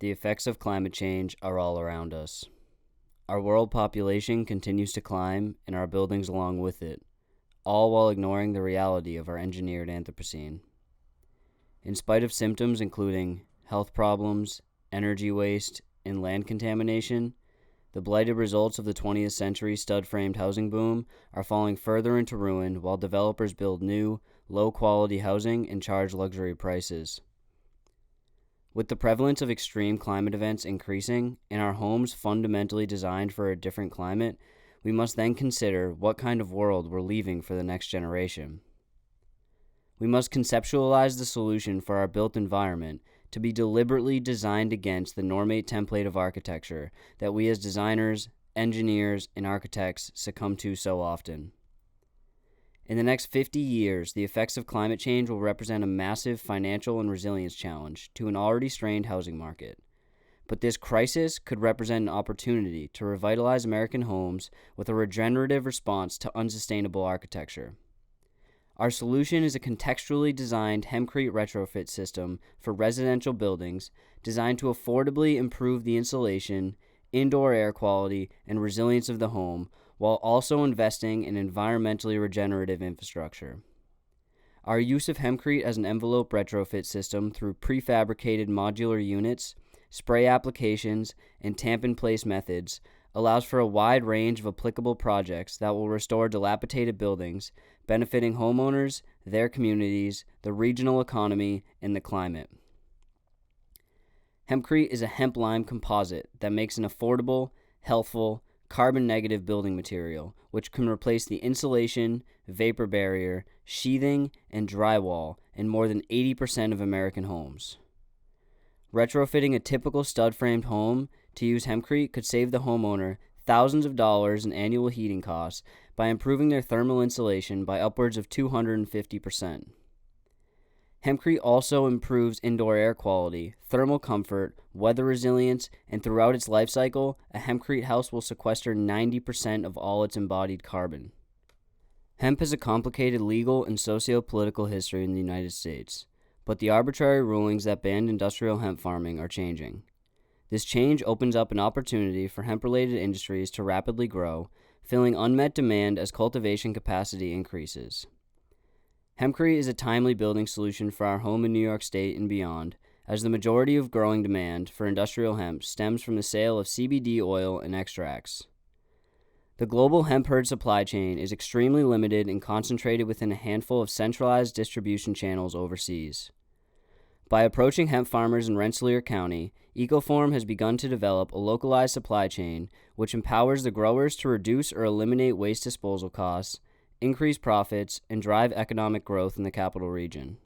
the effects of climate change are all around us. Our world population continues to climb, and our buildings along with it, all while ignoring the reality of our engineered Anthropocene. In spite of symptoms including health problems, energy waste, and land contamination, the blighted results of the 20th century stud-framed housing boom are falling further into ruin while developers build new, low-quality housing and charge luxury prices. With the prevalence of extreme climate events increasing and our homes fundamentally designed for a different climate, we must then consider what kind of world we're leaving for the next generation. We must conceptualize the solution for our built environment to be deliberately designed against the normate template of architecture that we as designers, engineers, and architects succumb to so often. In the next 50 years, the effects of climate change will represent a massive financial and resilience challenge to an already strained housing market. But this crisis could represent an opportunity to revitalize American homes with a regenerative response to unsustainable architecture. Our solution is a contextually designed hempcrete retrofit system for residential buildings designed to affordably improve the insulation, indoor air quality, and resilience of the home, while also investing in environmentally regenerative infrastructure. Our use of hempcrete as an envelope retrofit system through prefabricated modular units, spray applications, and tamp-in-place methods allows for a wide range of applicable projects that will restore dilapidated buildings, benefiting homeowners, their communities, the regional economy, and the climate. Hempcrete is a hemp-lime composite that makes an affordable, healthful, carbon-negative building material, which can replace the insulation, vapor barrier, sheathing, and drywall in more than 80% of American homes. Retrofitting a typical stud-framed home to use hempcrete could save the homeowner thousands of dollars in annual heating costs by improving their thermal insulation by upwards of 250%. Hempcrete also improves indoor air quality, thermal comfort, weather resilience, and throughout its life cycle, a hempcrete house will sequester 90% of all its embodied carbon. Hemp has a complicated legal and socio-political history in the United States, but the arbitrary rulings that banned industrial hemp farming are changing. This change opens up an opportunity for hemp-related industries to rapidly grow, filling unmet demand as cultivation capacity increases. Hempcrete is a timely building solution for our home in New York State and beyond, as the majority of growing demand for industrial hemp stems from the sale of CBD oil and extracts. The global hemp herd supply chain is extremely limited and concentrated within a handful of centralized distribution channels overseas. By approaching hemp farmers in Rensselaer County, EcoForm has begun to develop a localized supply chain which empowers the growers to reduce or eliminate waste disposal costs, increase profits, and drive economic growth in the capital region.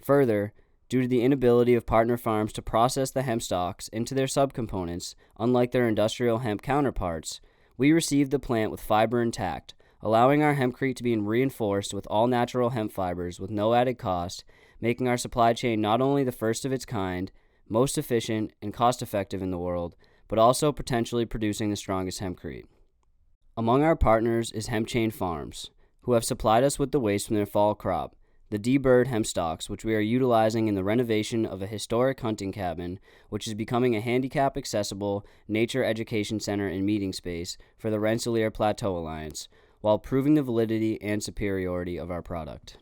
Further, due to the inability of partner farms to process the hemp stalks into their subcomponents, unlike their industrial hemp counterparts, we received the plant with fiber intact, allowing our hempcrete to be reinforced with all natural hemp fibers with no added cost, making our supply chain not only the first of its kind, most efficient, and cost-effective in the world, but also potentially producing the strongest hempcrete. Among our partners is Hemp Chain Farms, who have supplied us with the waste from their fall crop, the deburred hemp stalks, which we are utilizing in the renovation of a historic hunting cabin, which is becoming a handicap-accessible nature education center and meeting space for the Rensselaer Plateau Alliance, while proving the validity and superiority of our product.